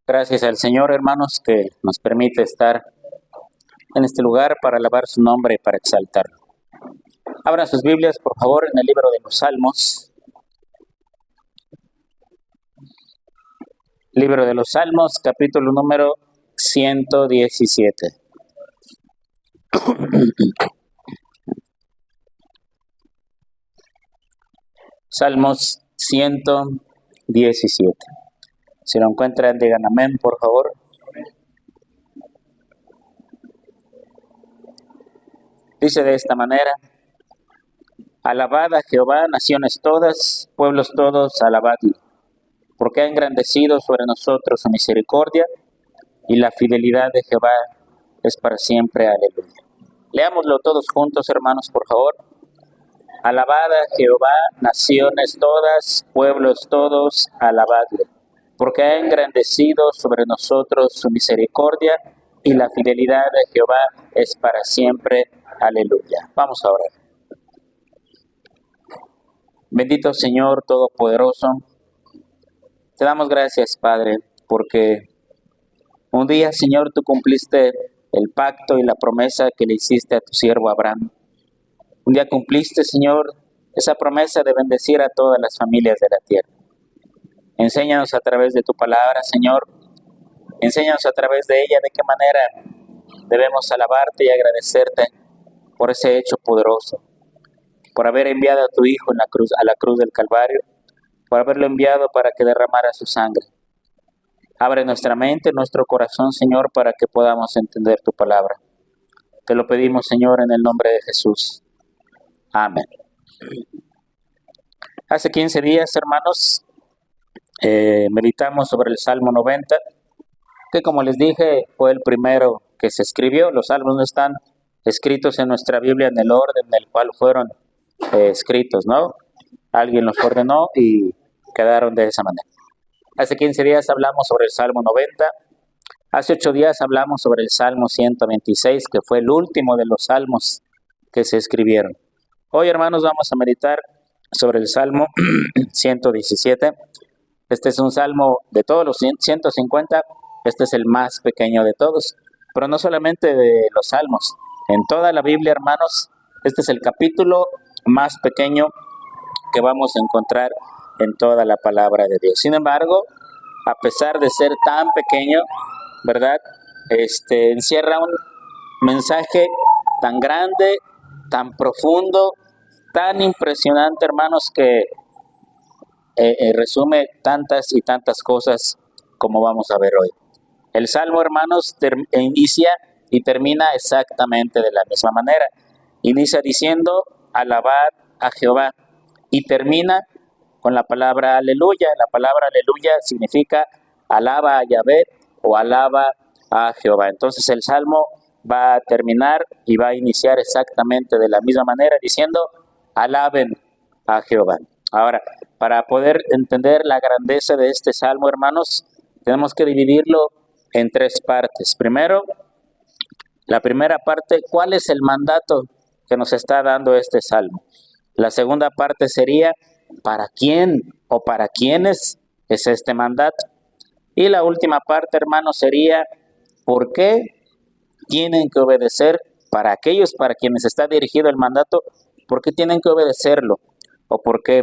Gracias al Señor, hermanos, que nos permite estar en este lugar para alabar su nombre y para exaltarlo. Abran sus Biblias, por favor, en el libro de los Salmos. Libro de los Salmos, capítulo número 117. Salmos 117. Si lo encuentran, digan amén, por favor. Dice de esta manera: Alabad a Jehová, naciones todas, pueblos todos, alabadlo, porque ha engrandecido sobre nosotros su misericordia, y la fidelidad de Jehová es para siempre. Aleluya. Leámoslo todos juntos, hermanos, por favor. Alabad a Jehová, naciones todas, pueblos todos, alabadle, porque ha engrandecido sobre nosotros su misericordia, y la fidelidad de Jehová es para siempre. Aleluya. Vamos a orar. Bendito Señor Todopoderoso, te damos gracias, Padre, porque un día, Señor, tú cumpliste el pacto y la promesa que le hiciste a tu siervo Abraham. Un día cumpliste, Señor, esa promesa de bendecir a todas las familias de la tierra. Enséñanos a través de tu palabra, Señor. Enséñanos a través de ella de qué manera debemos alabarte y agradecerte por ese hecho poderoso, por haber enviado a tu Hijo a la cruz del Calvario, por haberlo enviado para que derramara su sangre. Abre nuestra mente, nuestro corazón, Señor, para que podamos entender tu palabra. Te lo pedimos, Señor, en el nombre de Jesús. Amén. Hace 15 días, hermanos, meditamos sobre el Salmo 90, que como les dije, fue el primero que se escribió. Los salmos no están escritos en nuestra Biblia en el orden en el cual fueron escritos, ¿no? Alguien los ordenó y quedaron de esa manera. Hace 15 días hablamos sobre el Salmo 90. Hace 8 días hablamos sobre el Salmo 126, que fue el último de los salmos que se escribieron. Hoy, hermanos, vamos a meditar sobre el Salmo 117. Este es un salmo de todos los 150. Este es el más pequeño de todos. Pero no solamente de los salmos. En toda la Biblia, hermanos, este es el capítulo más pequeño que vamos a encontrar en toda la palabra de Dios. Sin embargo, a pesar de ser tan pequeño, ¿verdad? Encierra un mensaje tan grande, tan profundo, tan impresionante, hermanos, que resume tantas y tantas cosas como vamos a ver hoy. El Salmo, hermanos, inicia y termina exactamente de la misma manera. Inicia diciendo, alabad a Jehová, y termina con la palabra aleluya. La palabra aleluya significa alaba a Yahvé o alaba a Jehová. Entonces el Salmo va a terminar y va a iniciar exactamente de la misma manera diciendo, alaben a Jehová. Ahora, para poder entender la grandeza de este Salmo, hermanos, tenemos que dividirlo en 3 partes. Primero, la primera parte, ¿cuál es el mandato que nos está dando este Salmo? La segunda parte sería, ¿para quién o para quiénes es este mandato? Y la última parte, hermanos, sería, ¿por qué tienen que obedecer? Para aquellos para quienes está dirigido el mandato, ¿por qué tienen que obedecerlo? ¿O por qué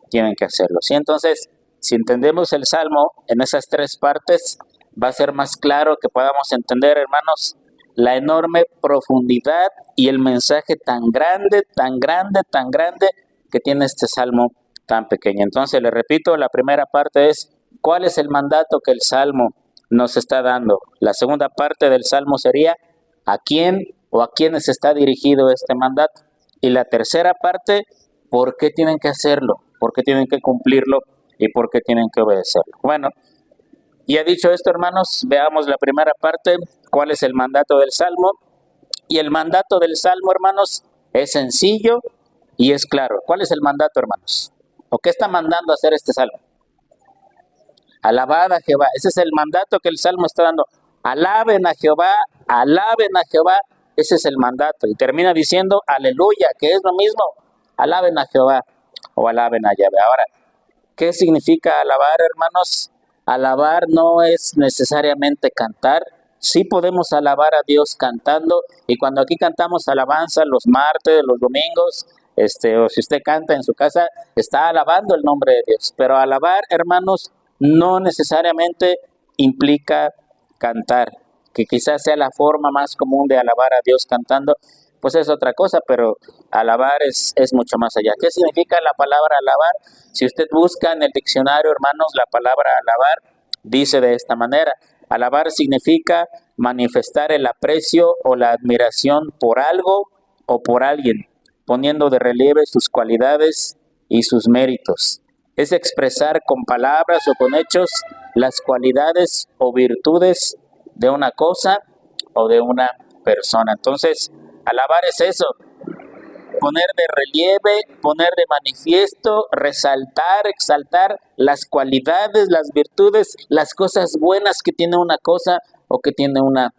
tienen que hacerlo? ¿Sí? Entonces, si entendemos el Salmo en esas 3 partes, va a ser más claro que podamos entender, hermanos, la enorme profundidad y el mensaje tan grande, tan grande, tan grande que tiene este Salmo tan pequeño. Entonces, les repito, la primera parte es, ¿cuál es el mandato que el Salmo nos está dando? La segunda parte del Salmo sería, ¿a quién o a quiénes está dirigido este mandato? Y la tercera parte, ¿por qué tienen que hacerlo? ¿Por qué tienen que cumplirlo? ¿Y por qué tienen que obedecerlo? Bueno, ya dicho esto, hermanos, veamos la primera parte, ¿cuál es el mandato del Salmo? Y el mandato del Salmo, hermanos, es sencillo y es claro. ¿Cuál es el mandato, hermanos? ¿O qué está mandando hacer este Salmo? Alabad a Jehová. Ese es el mandato que el Salmo está dando. Alaben a Jehová, alaben a Jehová. Ese es el mandato. Y termina diciendo, aleluya, que es lo mismo. Alaben a Jehová o alaben a Yahvé. Ahora, ¿qué significa alabar, hermanos? Alabar no es necesariamente cantar. Sí podemos alabar a Dios cantando, y cuando aquí cantamos alabanza los martes, los domingos, o si usted canta en su casa, está alabando el nombre de Dios. Pero alabar, hermanos, no necesariamente implica cantar, que quizás sea la forma más común de alabar a Dios cantando, pues es otra cosa, pero alabar es mucho más allá. ¿Qué significa la palabra alabar? Si usted busca en el diccionario, hermanos, la palabra alabar dice de esta manera: alabar significa manifestar el aprecio o la admiración por algo o por alguien, poniendo de relieve sus cualidades y sus méritos. Es expresar con palabras o con hechos las cualidades o virtudes de una cosa o de una persona. Entonces, alabar es eso: poner de relieve, poner de manifiesto, resaltar, exaltar las cualidades, las virtudes, las cosas buenas que tiene una cosa o que tiene una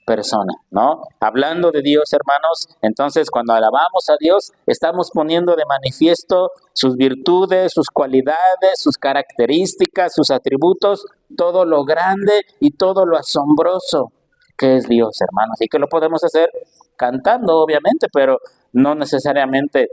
persona, ¿no? Hablando de Dios, hermanos, entonces cuando alabamos a Dios, estamos poniendo de manifiesto sus virtudes, sus cualidades, sus características, sus atributos, todo lo grande y todo lo asombroso que es Dios, hermanos. Y que lo podemos hacer cantando, obviamente, pero no necesariamente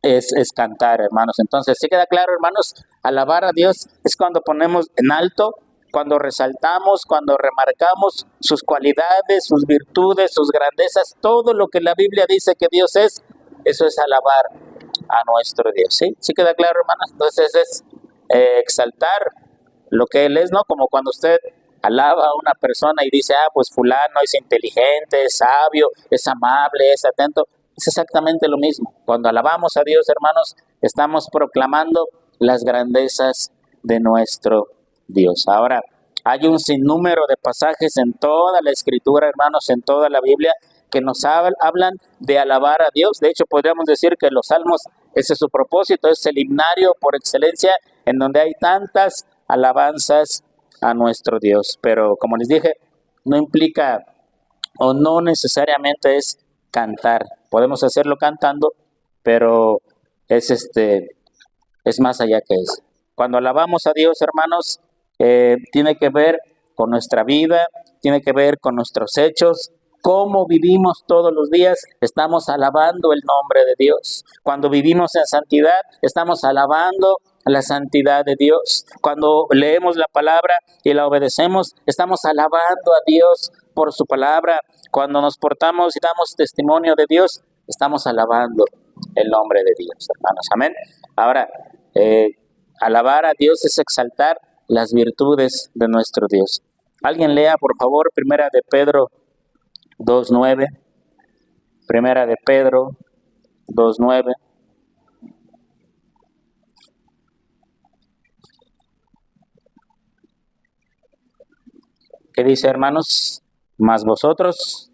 es cantar, hermanos. Entonces, ¿sí queda claro, hermanos? Alabar a Dios es cuando ponemos en alto, cuando resaltamos, cuando remarcamos sus cualidades, sus virtudes, sus grandezas, todo lo que la Biblia dice que Dios es, eso es alabar a nuestro Dios. ¿Sí? ¿Sí queda claro, hermanos? Entonces es exaltar lo que Él es, ¿no? Como cuando usted alaba a una persona y dice, pues fulano es inteligente, es sabio, es amable, es atento. Es exactamente lo mismo. Cuando alabamos a Dios, hermanos, estamos proclamando las grandezas de nuestro Dios. Ahora, hay un sinnúmero de pasajes en toda la Escritura, hermanos, en toda la Biblia, que nos hablan de alabar a Dios. De hecho, podríamos decir que los salmos, ese es su propósito, es el himnario por excelencia, en donde hay tantas alabanzas a nuestro Dios. Pero como les dije, no implica o no necesariamente es cantar. Podemos hacerlo cantando, pero es más allá que eso. Cuando alabamos a Dios, hermanos, tiene que ver con nuestra vida, tiene que ver con nuestros hechos, cómo vivimos todos los días. Estamos alabando el nombre de Dios. Cuando vivimos en santidad, estamos alabando la santidad de Dios. Cuando leemos la palabra y la obedecemos, estamos alabando a Dios por su palabra. Cuando nos portamos y damos testimonio de Dios, estamos alabando el nombre de Dios, hermanos. Amén. Ahora, alabar a Dios es exaltar las virtudes de nuestro Dios. Alguien lea, por favor, Primera de Pedro 2:9. Primera de Pedro 2:9. ¿Qué dice, hermanos? Mas vosotros.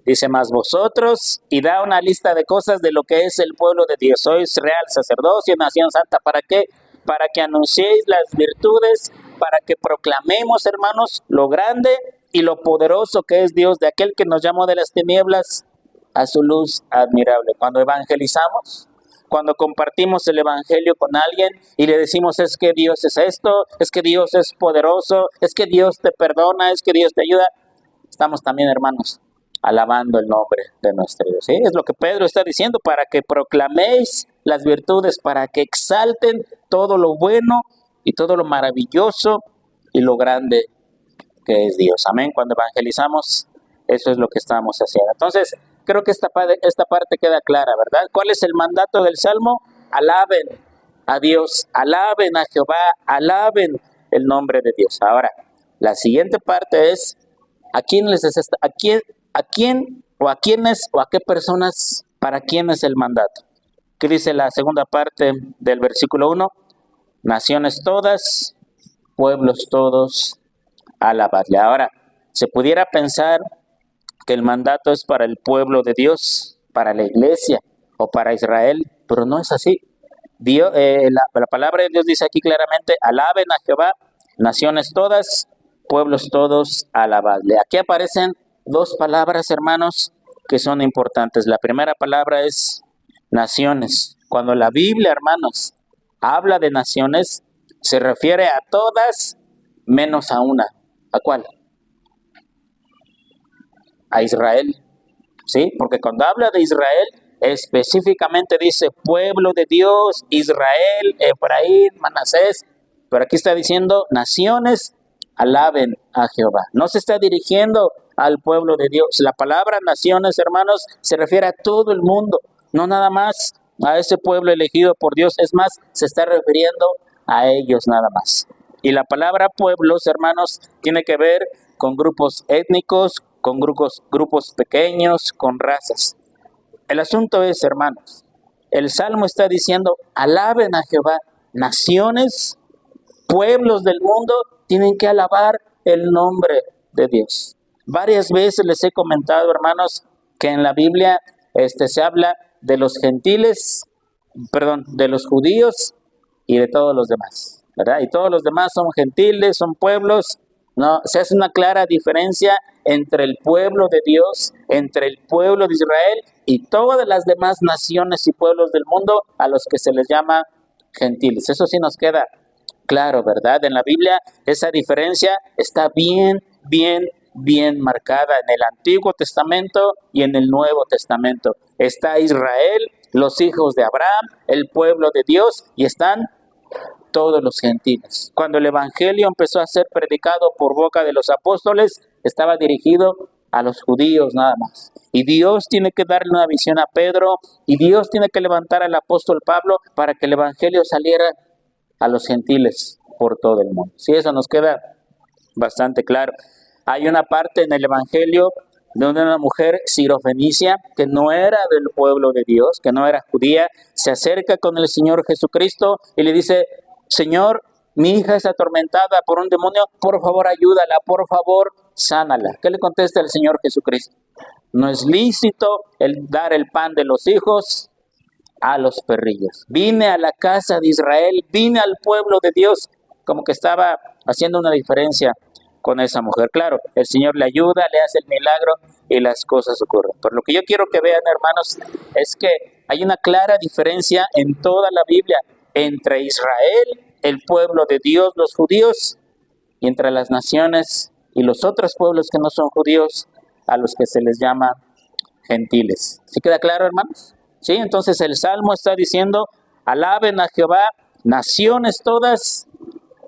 Dice, más vosotros, y da una lista de cosas de lo que es el pueblo de Dios. Sois real sacerdocio, nación santa. ¿Para qué? Para que anunciéis las virtudes, para que proclamemos, hermanos, lo grande y lo poderoso que es Dios, de aquel que nos llamó de las tinieblas a su luz admirable. Cuando evangelizamos, cuando compartimos el evangelio con alguien y le decimos, es que Dios es esto, es que Dios es poderoso, es que Dios te perdona, es que Dios te ayuda, estamos también, hermanos, alabando el nombre de nuestro Dios. ¿Sí? Es lo que Pedro está diciendo, para que proclaméis las virtudes, para que exalten todo lo bueno y todo lo maravilloso y lo grande que es Dios. Amén. Cuando evangelizamos, eso es lo que estamos haciendo. Entonces, creo que esta parte queda clara, ¿verdad? ¿Cuál es el mandato del Salmo? Alaben a Dios, alaben a Jehová, alaben el nombre de Dios. Ahora, la siguiente parte es, ¿a quién o a quiénes o a qué personas, para quién es el mandato? ¿Qué dice la segunda parte del versículo 1? Naciones todas, pueblos todos, alabadle. Ahora, se pudiera pensar que el mandato es para el pueblo de Dios, para la iglesia o para Israel, pero no es así. Dios, la palabra de Dios dice aquí claramente, alaben a Jehová Naciones todas, pueblos todos, alabadle. Aquí aparecen dos palabras, hermanos, que son importantes. La primera palabra es naciones. Cuando la Biblia, hermanos, habla de naciones, se refiere a todas menos a una. ¿A cuál? A Israel. ¿Sí? Porque cuando habla de Israel, específicamente dice pueblo de Dios, Israel, Efraín, Manasés. Pero aquí está diciendo naciones, alaben a Jehová. No se está dirigiendo al pueblo de Dios. La palabra naciones, hermanos, se refiere a todo el mundo, no nada más a ese pueblo elegido por Dios. Es más, se está refiriendo a ellos nada más. Y la palabra pueblos, hermanos, tiene que ver con grupos étnicos, con grupos pequeños, con razas. El asunto es, hermanos, el Salmo está diciendo, alaben a Jehová. Naciones, pueblos del mundo tienen que alabar el nombre de Dios. Varias veces les he comentado, hermanos, que en la Biblia se habla de los gentiles, de los judíos y de todos los demás, ¿verdad? Y todos los demás son gentiles, son pueblos. No, se hace una clara diferencia entre el pueblo de Dios, entre el pueblo de Israel y todas las demás naciones y pueblos del mundo a los que se les llama gentiles. Eso sí nos queda claro, ¿verdad? En la Biblia esa diferencia está bien marcada en el Antiguo Testamento y en el Nuevo Testamento. Está Israel, los hijos de Abraham, el pueblo de Dios, y están todos los gentiles. Cuando el Evangelio empezó a ser predicado por boca de los apóstoles, estaba dirigido a los judíos nada más. Y Dios tiene que darle una visión a Pedro, y Dios tiene que levantar al apóstol Pablo para que el Evangelio saliera a los gentiles por todo el mundo. Sí, eso nos queda bastante claro. Hay una parte en el Evangelio donde una mujer sirofenicia, que no era del pueblo de Dios, que no era judía, se acerca con el Señor Jesucristo y le dice, Señor, mi hija es atormentada por un demonio, por favor ayúdala, por favor sánala. ¿Qué le contesta el Señor Jesucristo? No es lícito el dar el pan de los hijos a los perrillos. Vine a la casa de Israel, vine al pueblo de Dios, como que estaba haciendo una diferencia con esa mujer. Claro, el Señor le ayuda, le hace el milagro y las cosas ocurren. Pero lo que yo quiero que vean, hermanos, es que hay una clara diferencia en toda la Biblia entre Israel, el pueblo de Dios, los judíos, y entre las naciones y los otros pueblos que no son judíos, a los que se les llama gentiles. ¿Sí queda claro, hermanos? Sí, entonces el Salmo está diciendo, alaben a Jehová, naciones todas,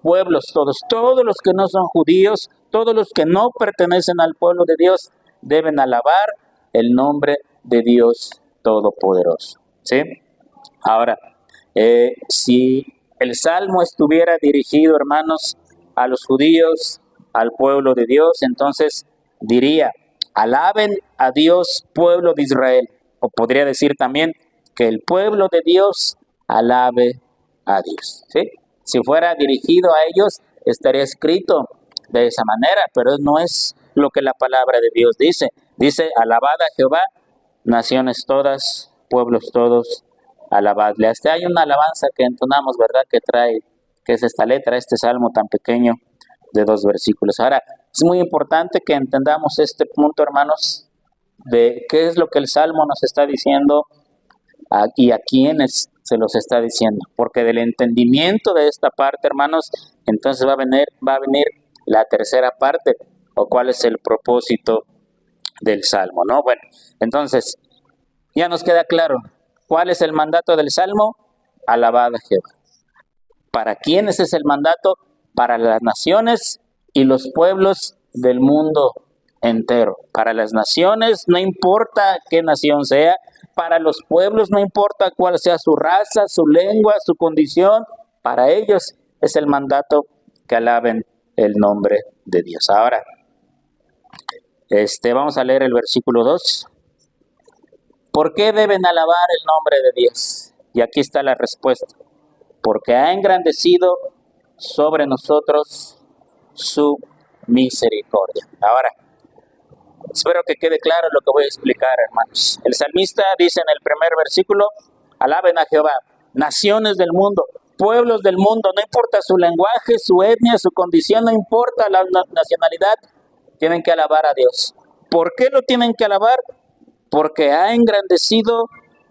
pueblos todos, todos los que no son judíos, todos los que no pertenecen al pueblo de Dios, deben alabar el nombre de Dios Todopoderoso. ¿Sí? Ahora, si el Salmo estuviera dirigido, hermanos, a los judíos, al pueblo de Dios, entonces diría, alaben a Dios, pueblo de Israel. O podría decir también que el pueblo de Dios alabe a Dios. ¿Sí? Si fuera dirigido a ellos, estaría escrito de esa manera, pero no es lo que la palabra de Dios dice. Dice, alabad a Jehová, naciones todas, pueblos todos, alabadle. Hasta hay una alabanza que entonamos, ¿verdad? Que es esta letra, este salmo tan pequeño de 2 versículos. Ahora, es muy importante que entendamos este punto, hermanos, de qué es lo que el Salmo nos está diciendo y a quiénes se los está diciendo. Porque del entendimiento de esta parte, hermanos, entonces va a venir la tercera parte, o cuál es el propósito del Salmo, ¿no? Bueno, entonces, ya nos queda claro, ¿cuál es el mandato del Salmo? Alabad a Jehová. ¿Para quiénes es el mandato? Para las naciones y los pueblos del mundo entero. Para las naciones, no importa qué nación sea. Para los pueblos, no importa cuál sea su raza, su lengua, su condición. Para ellos es el mandato que alaben el nombre de Dios. Ahora, vamos a leer el versículo 2. ¿Por qué deben alabar el nombre de Dios? Y aquí está la respuesta. Porque ha engrandecido sobre nosotros su misericordia. Ahora, espero que quede claro lo que voy a explicar, hermanos. El salmista dice en el primer versículo, alaben a Jehová, naciones del mundo, pueblos del mundo, no importa su lenguaje, su etnia, su condición, no importa la nacionalidad, tienen que alabar a Dios. ¿Por qué lo tienen que alabar? Porque ha engrandecido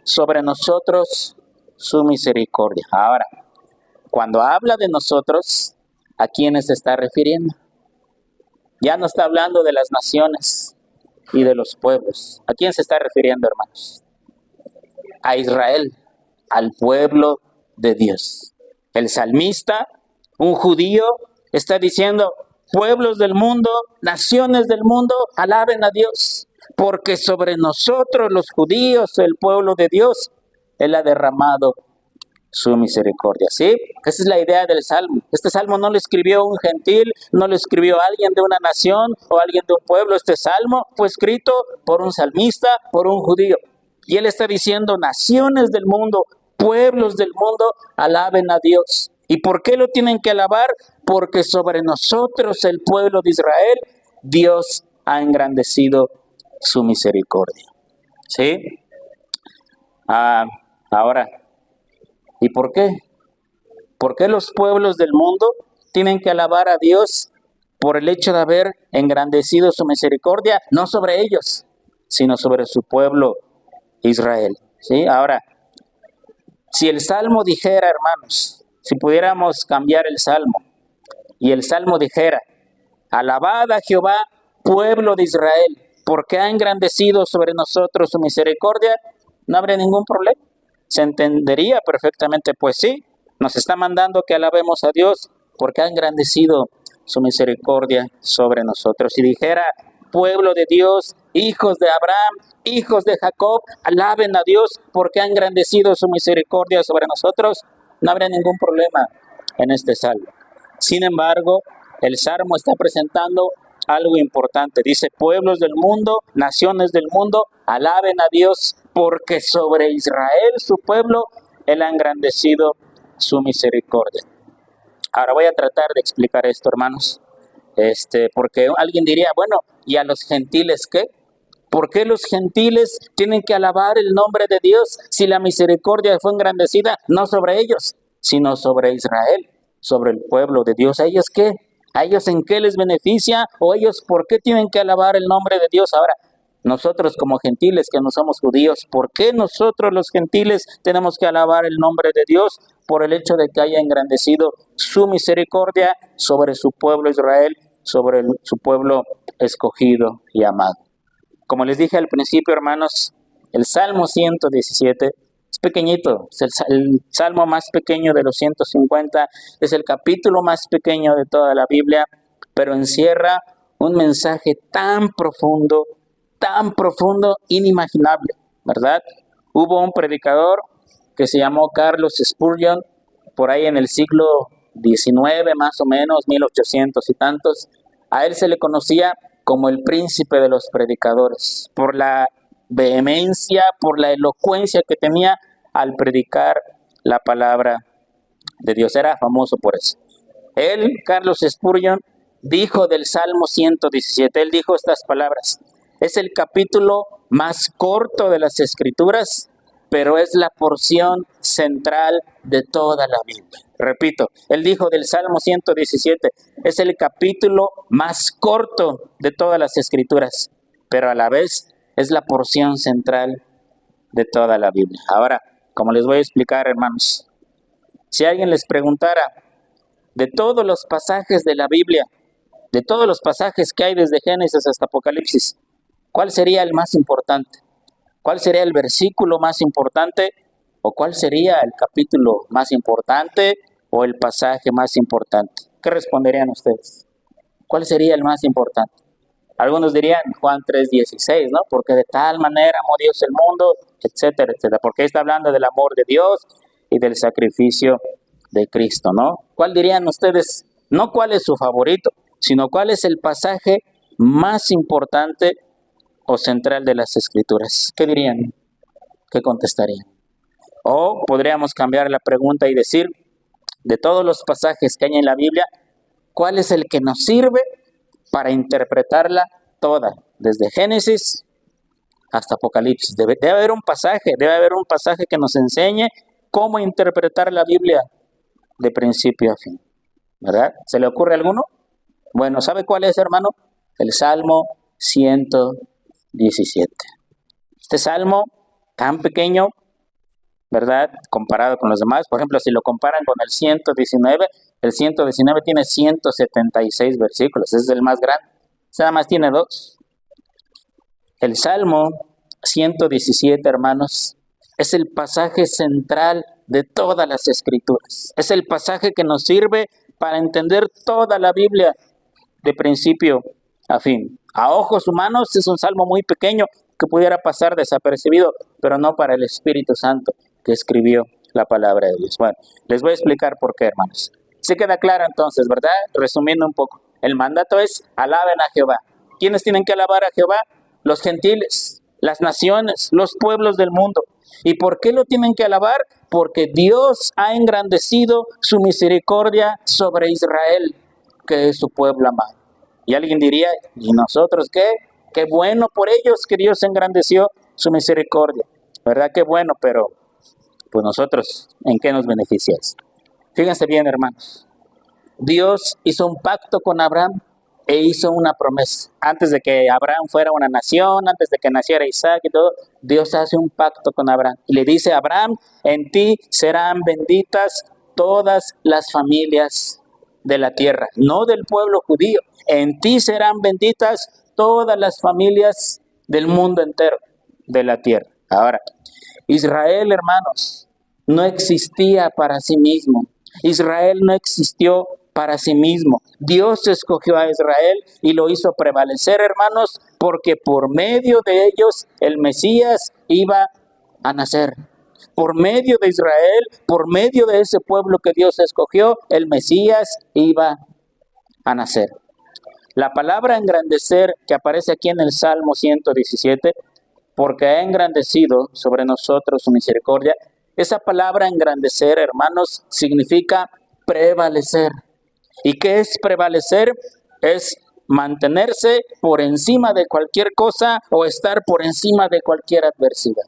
sobre nosotros su misericordia. Ahora, cuando habla de nosotros, ¿a quiénes se está refiriendo? Ya no está hablando de las naciones y de los pueblos. ¿A quién se está refiriendo, hermanos? A Israel, al pueblo de Dios. El salmista, un judío, está diciendo: pueblos del mundo, naciones del mundo, alaben a Dios, porque sobre nosotros los judíos, el pueblo de Dios, Él ha derramado su misericordia. ¿Sí? Esa es la idea del salmo. Este salmo no lo escribió un gentil, no lo escribió alguien de una nación o alguien de un pueblo. Este salmo fue escrito por un salmista, por un judío. Y él está diciendo: naciones del mundo, pueblos del mundo, alaben a Dios. ¿Y por qué lo tienen que alabar? Porque sobre nosotros, el pueblo de Israel, Dios ha engrandecido su misericordia. ¿Sí? Ahora, ¿y por qué? ¿Por qué los pueblos del mundo tienen que alabar a Dios por el hecho de haber engrandecido su misericordia? No sobre ellos, sino sobre su pueblo Israel. ¿Sí? Ahora, si el Salmo dijera, hermanos, si pudiéramos cambiar el Salmo, y el Salmo dijera: alabad a Jehová, pueblo de Israel, porque ha engrandecido sobre nosotros su misericordia, no habría ningún problema. Se entendería perfectamente, pues sí, nos está mandando que alabemos a Dios porque ha engrandecido su misericordia sobre nosotros. Si dijera: pueblo de Dios, hijos de Abraham, hijos de Jacob, alaben a Dios porque ha engrandecido su misericordia sobre nosotros, no habría ningún problema en este salmo. Sin embargo, el salmo está presentando algo importante. Dice: pueblos del mundo, naciones del mundo, alaben a Dios porque sobre Israel, su pueblo, Él ha engrandecido su misericordia. Ahora voy a tratar de explicar esto, hermanos. Porque alguien diría: bueno, ¿y a los gentiles qué? ¿Por qué los gentiles tienen que alabar el nombre de Dios si la misericordia fue engrandecida no sobre ellos, sino sobre Israel, sobre el pueblo de Dios? ¿A ellos qué? ¿A ellos en qué les beneficia? ¿O ellos por qué tienen que alabar el nombre de Dios? Ahora, nosotros como gentiles que no somos judíos, ¿por qué nosotros los gentiles tenemos que alabar el nombre de Dios? Por el hecho de que haya engrandecido su misericordia sobre su pueblo Israel, sobre su pueblo escogido y amado. Como les dije al principio, hermanos, el Salmo 117 es pequeñito, es el salmo más pequeño de los 150, es el capítulo más pequeño de toda la Biblia, pero encierra un mensaje tan profundo, inimaginable, ¿verdad? Hubo un predicador que se llamó Carlos Spurgeon, por ahí en el siglo XIX, más o menos, 1800 y tantos. A él se le conocía como el príncipe de los predicadores, por la vehemencia, por la elocuencia que tenía al predicar la palabra de Dios. Era famoso por eso. Él, Carlos Spurgeon, dijo del Salmo 117, él dijo estas palabras: es el capítulo más corto de las Escrituras, pero es la porción central de toda la Biblia. Repito, él dijo del Salmo 117, es el capítulo más corto de todas las Escrituras, pero a la vez es la porción central de toda la Biblia. Ahora, como les voy a explicar, hermanos, si alguien les preguntara de todos los pasajes de la Biblia, de todos los pasajes que hay desde Génesis hasta Apocalipsis, ¿cuál sería el más importante? ¿Cuál sería el versículo más importante? ¿O cuál sería el capítulo más importante o el pasaje más importante? ¿Qué responderían ustedes? ¿Cuál sería el más importante? Algunos dirían Juan 3:16, ¿no? Porque de tal manera amó Dios el mundo, etcétera, etcétera. Porque está hablando del amor de Dios y del sacrificio de Cristo, ¿no? ¿Cuál dirían ustedes? No cuál es su favorito, sino cuál es el pasaje más importante o central de las Escrituras. ¿Qué dirían? ¿Qué contestarían? O podríamos cambiar la pregunta y decir, de todos los pasajes que hay en la Biblia, ¿cuál es el que nos sirve para interpretarla toda, desde Génesis hasta Apocalipsis? Debe haber un pasaje que nos enseñe cómo interpretar la Biblia de principio a fin, ¿verdad? ¿Se le ocurre alguno? Bueno, ¿sabe cuál es, hermano? El Salmo 117. Este salmo tan pequeño, ¿verdad? Comparado con los demás. Por ejemplo, si lo comparan con el 119, el 119 tiene 176 versículos. Es el más grande. Nada más tiene 2. El Salmo 117, hermanos, es el pasaje central de todas las Escrituras. Es el pasaje que nos sirve para entender toda la Biblia de principio a fin. A ojos humanos es un salmo muy pequeño que pudiera pasar desapercibido, pero no para el Espíritu Santo que escribió la palabra de Dios. Bueno, les voy a explicar por qué, hermanos. Se queda claro entonces, ¿verdad? Resumiendo un poco, el mandato es: alaben a Jehová. ¿Quiénes tienen que alabar a Jehová? Los gentiles, las naciones, los pueblos del mundo. ¿Y por qué lo tienen que alabar? Porque Dios ha engrandecido su misericordia sobre Israel, que es su pueblo amado. Y alguien diría: ¿y nosotros qué? Qué bueno por ellos que Dios engrandeció su misericordia, ¿verdad? Qué bueno, pero pues nosotros, ¿en qué nos beneficia eso? Fíjense bien, hermanos. Dios hizo un pacto con Abraham e hizo una promesa. Antes de que Abraham fuera una nación, antes de que naciera Isaac y todo, Dios hace un pacto con Abraham. Y le dice a Abraham: en ti serán benditas todas las familias de la tierra, no del pueblo judío. En ti serán benditas todas las familias del mundo entero, de la tierra. Ahora, Israel, hermanos, no existía para sí mismo. Israel no existió para sí mismo. Dios escogió a Israel y lo hizo prevalecer, hermanos, porque por medio de ellos el Mesías iba a nacer. Por medio de Israel, por medio de ese pueblo que Dios escogió, el Mesías iba a nacer. La palabra engrandecer que aparece aquí en el Salmo 117, porque ha engrandecido sobre nosotros su misericordia, esa palabra engrandecer, hermanos, significa prevalecer. ¿Y qué es prevalecer? Es mantenerse por encima de cualquier cosa o estar por encima de cualquier adversidad.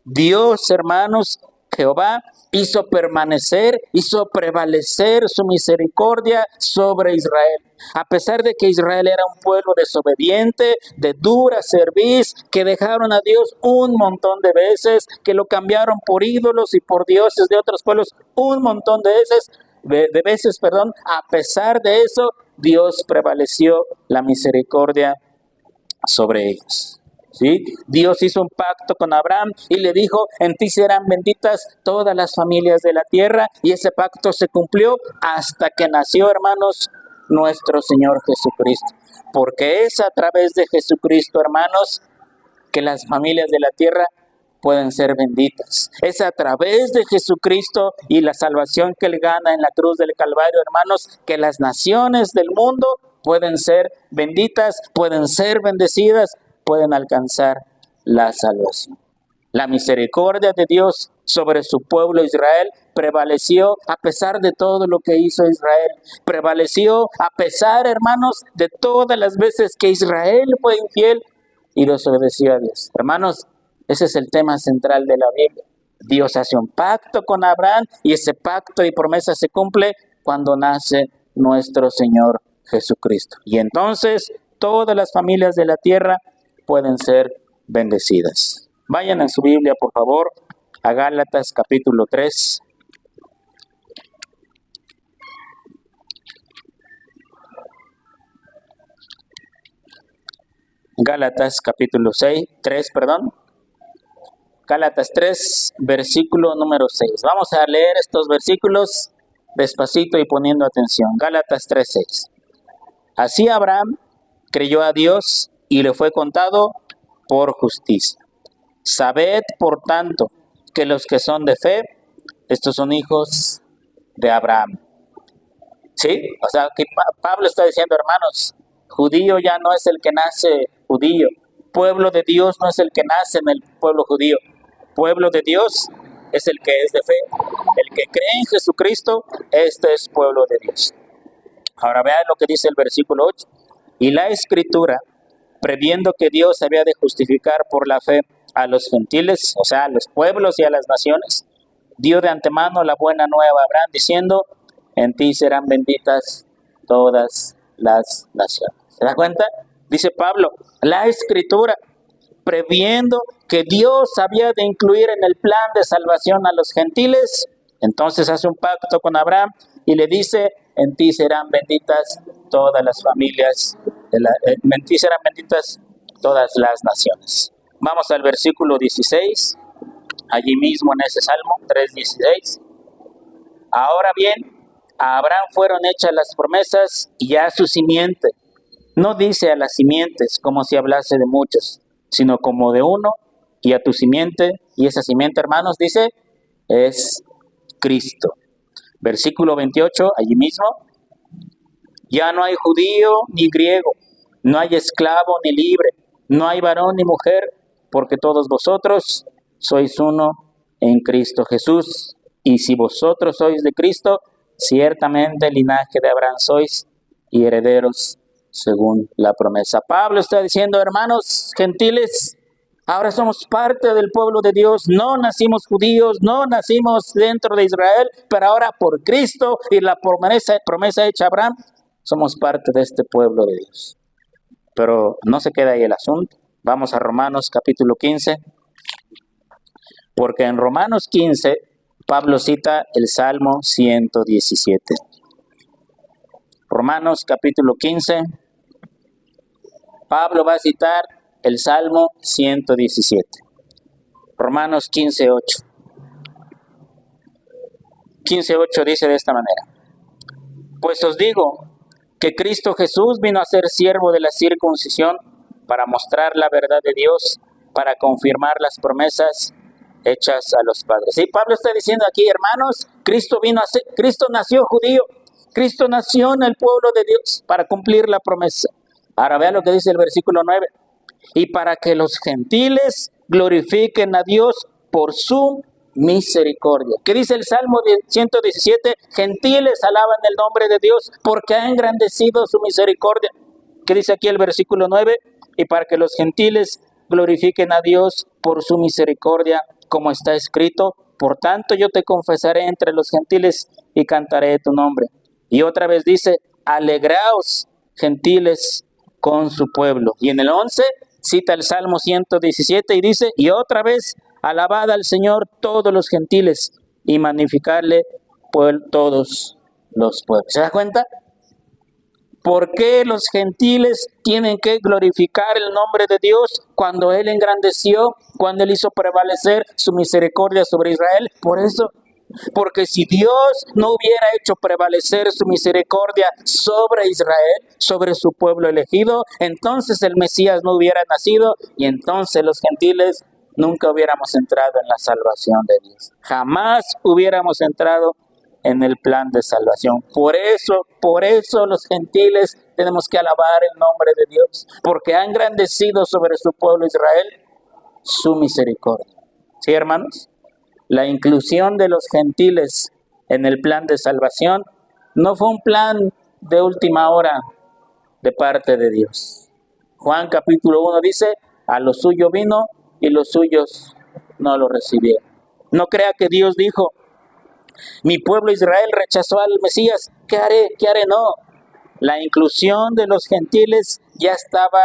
Dios, hermanos, Jehová, hizo permanecer, hizo prevalecer su misericordia sobre Israel. A pesar de que Israel era un pueblo desobediente, de dura cerviz, que dejaron a Dios un montón de veces, que lo cambiaron por ídolos y por dioses de otros pueblos un montón de veces, a pesar de eso, Dios prevaleció la misericordia sobre ellos. ¿Sí? Dios hizo un pacto con Abraham y le dijo: en ti serán benditas todas las familias de la tierra, y ese pacto se cumplió hasta que nació, hermanos, nuestro Señor Jesucristo. Porque es a través de Jesucristo, hermanos, que las familias de la tierra pueden ser benditas. Es a través de Jesucristo y la salvación que Él gana en la cruz del Calvario, hermanos, que las naciones del mundo pueden ser benditas, pueden ser bendecidas, pueden alcanzar la salvación. La misericordia de Dios sobre su pueblo Israel prevaleció a pesar de todo lo que hizo Israel. Prevaleció a pesar, hermanos, de todas las veces que Israel fue infiel y desobedeció a Dios. Hermanos, ese es el tema central de la Biblia. Dios hace un pacto con Abraham y ese pacto y promesa se cumple cuando nace nuestro Señor Jesucristo. Y entonces todas las familias de la tierra pueden ser bendecidas. Vayan en su Biblia, por favor, a Gálatas capítulo 3. Gálatas capítulo 3. Gálatas 3, versículo número 6. Vamos a leer estos versículos despacito y poniendo atención. Gálatas 3:6. Así Abraham creyó a Dios y le fue contado por justicia. Sabed, por tanto, que los que son de fe, estos son hijos de Abraham. ¿Sí? O sea, que Pablo está diciendo, hermanos, judío ya no es el que nace judío. Pueblo de Dios no es el que nace en el pueblo judío. Pueblo de Dios es el que es de fe. El que cree en Jesucristo, este es pueblo de Dios. Ahora vean lo que dice el versículo 8. Y la Escritura, previendo que Dios había de justificar por la fe a los gentiles, o sea, a los pueblos y a las naciones, dio de antemano la buena nueva a Abraham, diciendo: en ti serán benditas todas las naciones. ¿Se da cuenta? Dice Pablo, la Escritura, previendo que Dios había de incluir en el plan de salvación a los gentiles, entonces hace un pacto con Abraham y le dice, en ti serán benditas todas las familias, en ti serán benditas todas las naciones. Vamos al versículo 16, allí mismo en ese Salmo 3:16. Ahora bien, a Abraham fueron hechas las promesas y a su simiente. No dice a las simientes como si hablase de muchos, sino como de uno, y a tu simiente, y esa simiente, hermanos, dice, es Cristo. Versículo 28, allí mismo, ya no hay judío ni griego, no hay esclavo ni libre, no hay varón ni mujer, porque todos vosotros sois uno en Cristo Jesús. Y si vosotros sois de Cristo, ciertamente el linaje de Abraham sois y herederos según la promesa. Pablo está diciendo, hermanos gentiles, ahora somos parte del pueblo de Dios, no nacimos judíos, no nacimos dentro de Israel, pero ahora por Cristo y la promesa hecha a Abraham, somos parte de este pueblo de Dios. Pero no se queda ahí el asunto. Vamos a Romanos capítulo 15, porque en Romanos 15 Pablo cita el Salmo 117. Romanos capítulo 15, Pablo va a citar el Salmo 117. Romanos 15:8. 15:8 dice de esta manera: Pues os digo que Cristo Jesús vino a ser siervo de la circuncisión para mostrar la verdad de Dios, para confirmar las promesas hechas a los padres. Sí, Pablo está diciendo aquí, hermanos, Cristo nació judío, Cristo nació en el pueblo de Dios para cumplir la promesa. Ahora vea lo que dice el versículo 9. Y para que los gentiles glorifiquen a Dios por su misericordia. ¿Qué dice el Salmo 117? Gentiles alaban el nombre de Dios porque ha engrandecido su misericordia. ¿Qué dice aquí el versículo 9? Y para que los gentiles glorifiquen a Dios por su misericordia, como está escrito, por tanto yo te confesaré entre los gentiles y cantaré tu nombre. Y otra vez dice, alegraos gentiles con su pueblo. Y en el 11 cita el Salmo 117 y dice, y otra vez, alabad al Señor todos los gentiles y magnificarle por todos los pueblos. ¿Se da cuenta? ¿Por qué los gentiles tienen que glorificar el nombre de Dios cuando Él engrandeció, cuando Él hizo prevalecer su misericordia sobre Israel? Por eso, porque si Dios no hubiera hecho prevalecer su misericordia sobre Israel, sobre su pueblo elegido, entonces el Mesías no hubiera nacido y entonces los gentiles nunca hubiéramos entrado en la salvación de Dios. Jamás hubiéramos entrado en el plan de salvación. Por eso los gentiles tenemos que alabar el nombre de Dios, porque ha engrandecido sobre su pueblo Israel su misericordia. ¿Sí, hermanos? La inclusión de los gentiles en el plan de salvación no fue un plan de última hora de parte de Dios. Juan capítulo 1 dice, a lo suyo vino y los suyos no lo recibieron. No crea que Dios dijo, mi pueblo Israel rechazó al Mesías, ¿qué haré? ¿Qué haré? No. La inclusión de los gentiles ya estaba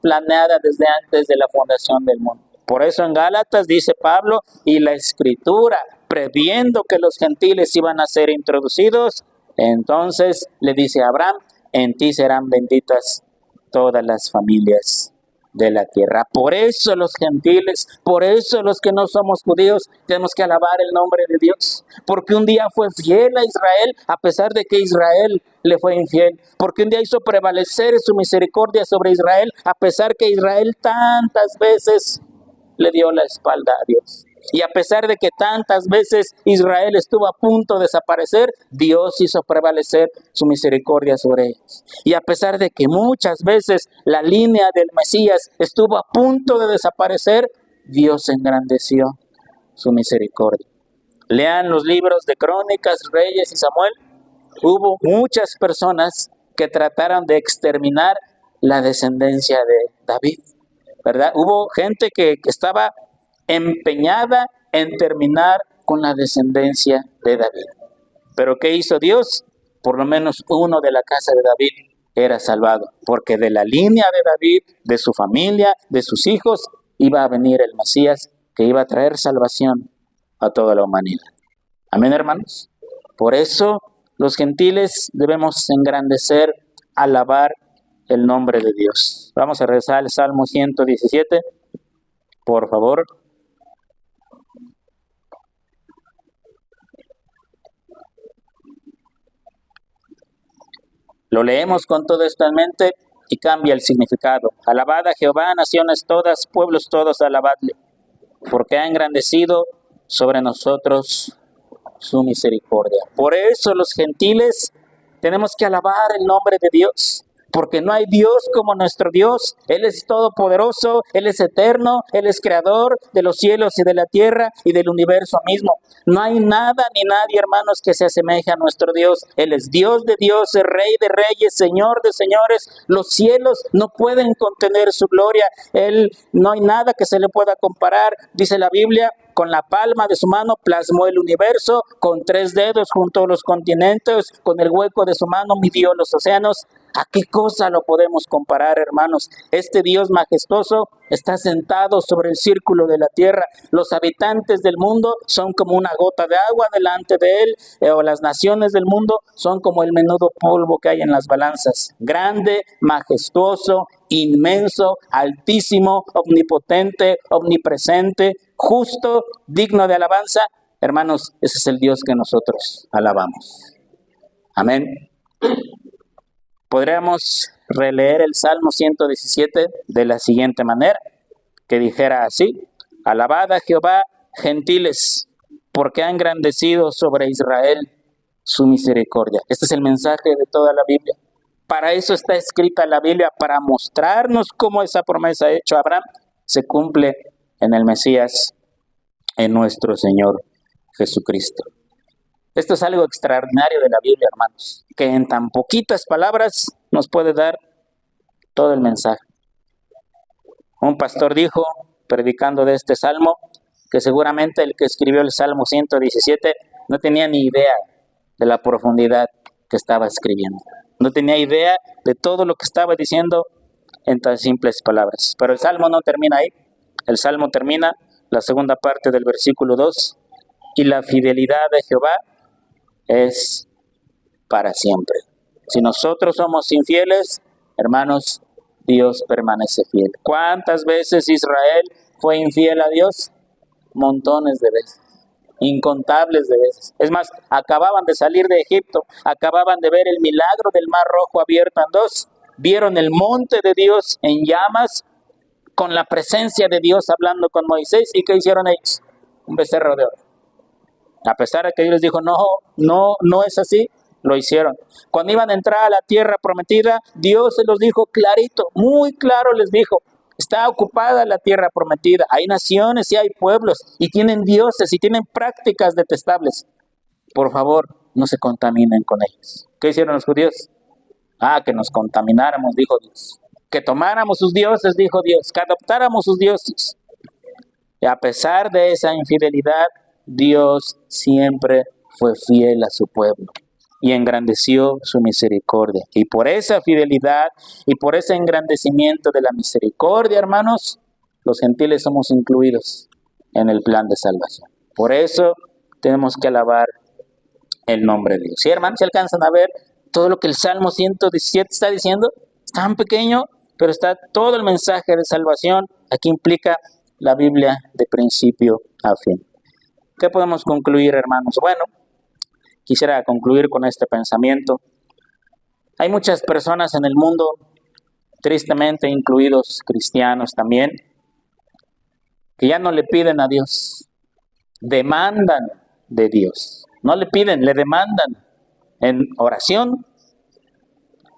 planeada desde antes de la fundación del mundo. Por eso en Gálatas dice Pablo, y la Escritura, previendo que los gentiles iban a ser introducidos, entonces le dice a Abraham, en ti serán benditas todas las familias de la tierra. Por eso los gentiles, por eso los que no somos judíos, tenemos que alabar el nombre de Dios. Porque un día fue fiel a Israel, a pesar de que Israel le fue infiel. Porque un día hizo prevalecer su misericordia sobre Israel, a pesar que Israel tantas veces le dio la espalda a Dios. Y a pesar de que tantas veces Israel estuvo a punto de desaparecer, Dios hizo prevalecer su misericordia sobre ellos. Y a pesar de que muchas veces la línea del Mesías estuvo a punto de desaparecer, Dios engrandeció su misericordia. Lean los libros de Crónicas, Reyes y Samuel. Hubo muchas personas que trataron de exterminar la descendencia de David, ¿verdad? Hubo gente que estaba empeñada en terminar con la descendencia de David. Pero ¿qué hizo Dios? Por lo menos uno de la casa de David era salvado, porque de la línea de David, de su familia, de sus hijos, iba a venir el Mesías que iba a traer salvación a toda la humanidad. Amén, hermanos. Por eso los gentiles debemos engrandecer, alabar el nombre de Dios. Vamos a rezar el Salmo 117, por favor. Lo leemos con todo esto en mente y cambia el significado. Alabad a Jehová, naciones todas, pueblos todos, alabadle, porque ha engrandecido sobre nosotros su misericordia. Por eso los gentiles tenemos que alabar el nombre de Dios, porque no hay Dios como nuestro Dios. Él es todopoderoso, Él es eterno, Él es creador de los cielos y de la tierra y del universo mismo. No hay nada ni nadie, hermanos, que se asemeje a nuestro Dios. Él es Dios de dioses, Rey de reyes, Señor de señores. Los cielos no pueden contener su gloria. Él, no hay nada que se le pueda comparar. Dice la Biblia, con la palma de su mano plasmó el universo, con 3 dedos juntó los continentes, con el hueco de su mano midió los océanos. ¿A qué cosa lo podemos comparar, hermanos? Este Dios majestuoso está sentado sobre el círculo de la tierra. Los habitantes del mundo son como una gota de agua delante de él, o las naciones del mundo son como el menudo polvo que hay en las balanzas. Grande, majestuoso, inmenso, altísimo, omnipotente, omnipresente, justo, digno de alabanza. Hermanos, ese es el Dios que nosotros alabamos. Amén. Podríamos releer el Salmo 117 de la siguiente manera, que dijera así: alabad a Jehová, gentiles, porque ha engrandecido sobre Israel su misericordia. Este es el mensaje de toda la Biblia. Para eso está escrita la Biblia, para mostrarnos cómo esa promesa hecha a Abraham se cumple en el Mesías, en nuestro Señor Jesucristo. Esto es algo extraordinario de la Biblia, hermanos, que en tan poquitas palabras nos puede dar todo el mensaje. Un pastor dijo, predicando de este salmo, que seguramente el que escribió el Salmo 117 no tenía ni idea de la profundidad que estaba escribiendo. No tenía idea de todo lo que estaba diciendo en tan simples palabras. Pero el salmo no termina ahí. El salmo termina, la segunda parte del versículo 2, y la fidelidad de Jehová es para siempre. Si nosotros somos infieles, hermanos, Dios permanece fiel. ¿Cuántas veces Israel fue infiel a Dios? Montones de veces, incontables de veces. Es más, acababan de salir de Egipto, acababan de ver el milagro del Mar Rojo abierto en dos, vieron el monte de Dios en llamas, con la presencia de Dios hablando con Moisés. ¿Y qué hicieron ellos? Un becerro de oro. A pesar de que Dios les dijo, no es así, lo hicieron. Cuando iban a entrar a la tierra prometida, Dios se los dijo clarito, muy claro les dijo, está ocupada la tierra prometida, hay naciones y hay pueblos, y tienen dioses y tienen prácticas detestables. Por favor, no se contaminen con ellos. ¿Qué hicieron los judíos? Que nos contamináramos, dijo Dios. Que tomáramos sus dioses, dijo Dios. Que adoptáramos sus dioses. Y a pesar de esa infidelidad, Dios siempre fue fiel a su pueblo y engrandeció su misericordia. Y por esa fidelidad y por ese engrandecimiento de la misericordia, hermanos, los gentiles somos incluidos en el plan de salvación. Por eso tenemos que alabar el nombre de Dios. ¿Sí, hermanos? ¿Se alcanzan a ver todo lo que el Salmo 117 está diciendo? Es tan pequeño, pero está todo el mensaje de salvación. Aquí implica la Biblia de principio a fin. ¿Qué podemos concluir, hermanos? Bueno, quisiera concluir con este pensamiento. Hay muchas personas en el mundo, tristemente incluidos cristianos también, que ya no le piden a Dios, demandan de Dios. No le piden, le demandan en oración,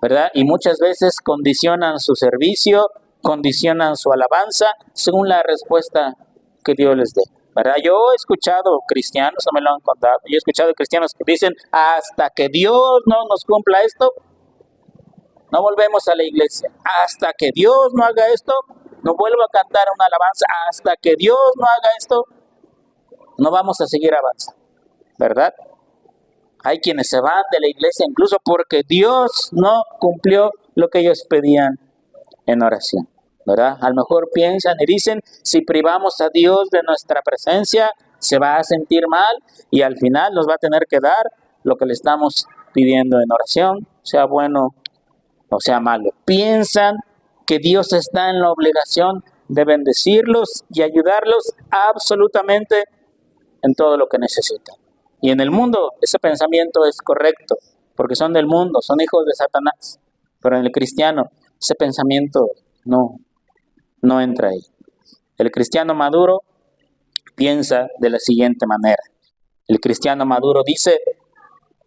¿verdad? Y muchas veces condicionan su servicio, condicionan su alabanza según la respuesta que Dios les dé, ¿verdad? Yo he escuchado cristianos, no me lo han contado, yo he escuchado cristianos que dicen, hasta que Dios no nos cumpla esto, no volvemos a la iglesia. Hasta que Dios no haga esto, no vuelvo a cantar una alabanza. Hasta que Dios no haga esto, no vamos a seguir avanzando, ¿verdad? Hay quienes se van de la iglesia incluso porque Dios no cumplió lo que ellos pedían en oración, ¿verdad? A lo mejor piensan y dicen, si privamos a Dios de nuestra presencia, se va a sentir mal y al final nos va a tener que dar lo que le estamos pidiendo en oración, sea bueno o sea malo. Piensan que Dios está en la obligación de bendecirlos y ayudarlos absolutamente en todo lo que necesitan. Y en el mundo ese pensamiento es correcto, porque son del mundo, son hijos de Satanás. Pero en el cristiano ese pensamiento no entra ahí. El cristiano maduro piensa de la siguiente manera. El cristiano maduro dice,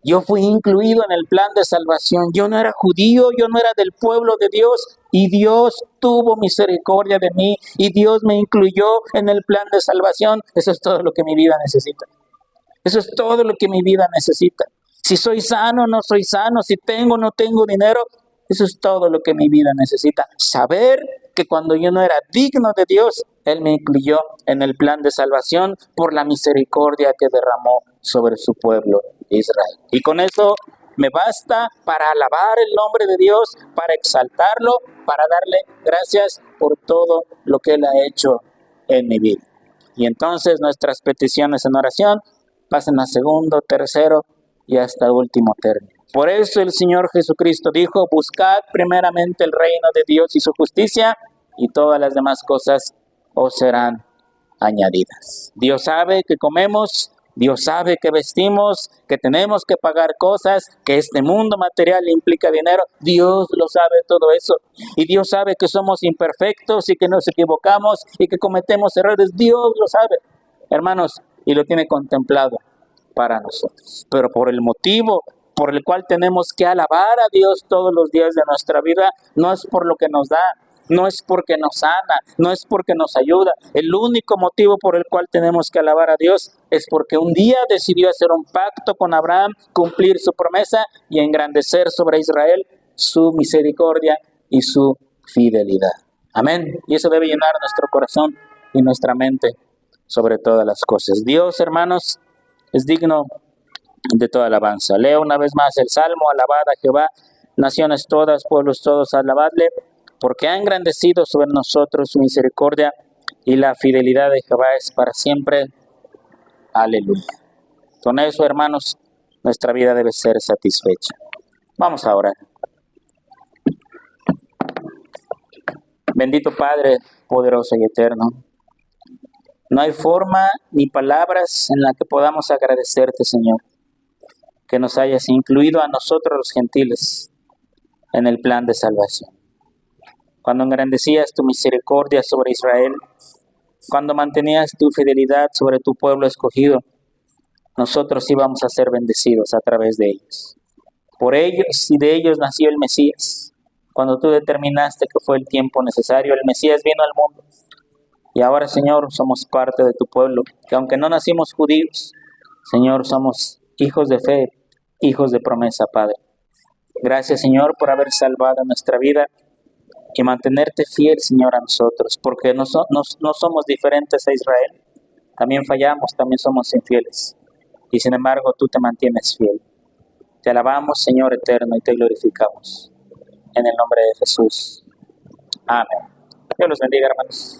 yo fui incluido en el plan de salvación, yo no era judío, yo no era del pueblo de Dios, y Dios tuvo misericordia de mí, y Dios me incluyó en el plan de salvación. Eso es todo lo que mi vida necesita. Eso es todo lo que mi vida necesita. Si soy sano, no soy sano, si tengo, no tengo dinero, eso es todo lo que mi vida necesita. Saber que cuando yo no era digno de Dios, Él me incluyó en el plan de salvación por la misericordia que derramó sobre su pueblo Israel. Y con eso me basta para alabar el nombre de Dios, para exaltarlo, para darle gracias por todo lo que Él ha hecho en mi vida. Y entonces nuestras peticiones en oración pasen a segundo, tercero y hasta último término. Por eso el Señor Jesucristo dijo, buscad primeramente el reino de Dios y su justicia, y todas las demás cosas os serán añadidas. Dios sabe que comemos, Dios sabe que vestimos, que tenemos que pagar cosas, que este mundo material implica dinero. Dios lo sabe todo eso. Y Dios sabe que somos imperfectos y que nos equivocamos y que cometemos errores. Dios lo sabe, hermanos, y lo tiene contemplado para nosotros. Pero por el motivo por el cual tenemos que alabar a Dios todos los días de nuestra vida, no es por lo que nos da, no es porque nos sana, no es porque nos ayuda. El único motivo por el cual tenemos que alabar a Dios es porque un día decidió hacer un pacto con Abraham, cumplir su promesa y engrandecer sobre Israel su misericordia y su fidelidad. Amén. Y eso debe llenar nuestro corazón y nuestra mente sobre todas las cosas. Dios, hermanos, es digno de toda alabanza. Leo una vez más el Salmo, alabad a Jehová, naciones todas, pueblos todos, alabadle, porque ha engrandecido sobre nosotros su misericordia y la fidelidad de Jehová es para siempre. Aleluya. Con eso, hermanos, nuestra vida debe ser satisfecha. Vamos a orar. Bendito Padre, poderoso y eterno, no hay forma ni palabras en la que podamos agradecerte, Señor, que nos hayas incluido a nosotros los gentiles en el plan de salvación. Cuando engrandecías tu misericordia sobre Israel, cuando mantenías tu fidelidad sobre tu pueblo escogido, nosotros íbamos a ser bendecidos a través de ellos. Por ellos y de ellos nació el Mesías. Cuando tú determinaste que fue el tiempo necesario, el Mesías vino al mundo. Y ahora, Señor, somos parte de tu pueblo, que aunque no nacimos judíos, Señor, somos hijos de fe, hijos de promesa, Padre. Gracias, Señor, por haber salvado nuestra vida y mantenerte fiel, Señor, a nosotros, porque no somos diferentes a Israel. También fallamos, también somos infieles. Y sin embargo, tú te mantienes fiel. Te alabamos, Señor eterno, y te glorificamos. En el nombre de Jesús. Amén. Dios los bendiga, hermanos.